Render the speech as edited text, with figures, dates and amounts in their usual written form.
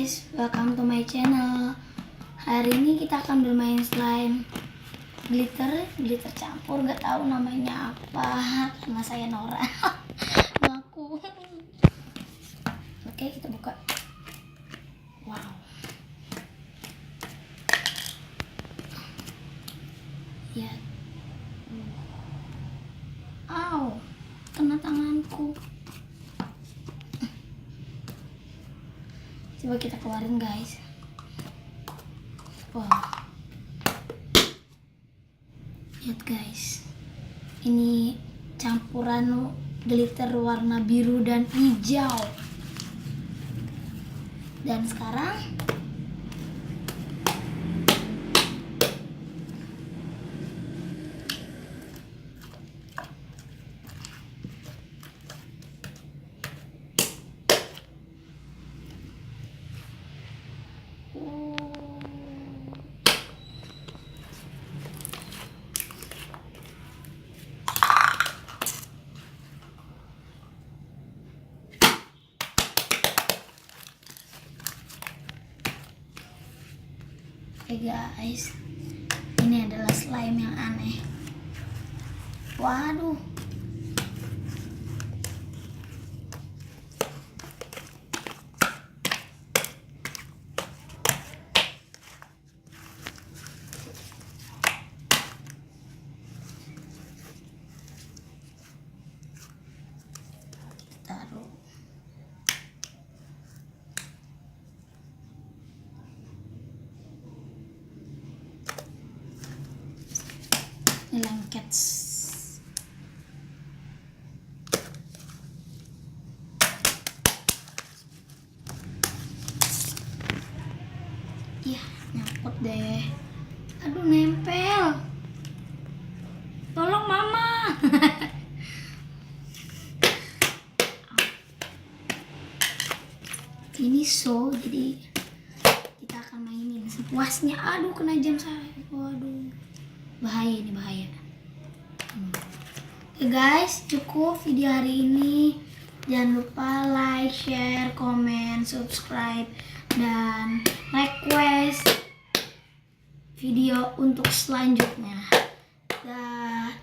guys, welcome to my channel. Hari ini kita akan bermain slime glitter campur, nggak tahu namanya apa karena saya Nora. Ngaku. Oke, kita buka. Wow. Ya. Au, kena tanganku. Coba kita keluarin guys. Wow. Lihat guys, ini campuran glitter warna biru dan hijau. Dan sekarang guys, ini adalah slime yang aneh. Waduh, taruh. Ini lengket. Ya, nyangkut deh. Aduh, nempel. Tolong mama. Ini jadi kita akan mainin sepuasnya. Aduh, kena jam saya. Waduh, bahaya ini, bahaya. Oke guys, cukup video hari ini. Jangan lupa like, share, comment, subscribe, dan request video untuk selanjutnya. Dah.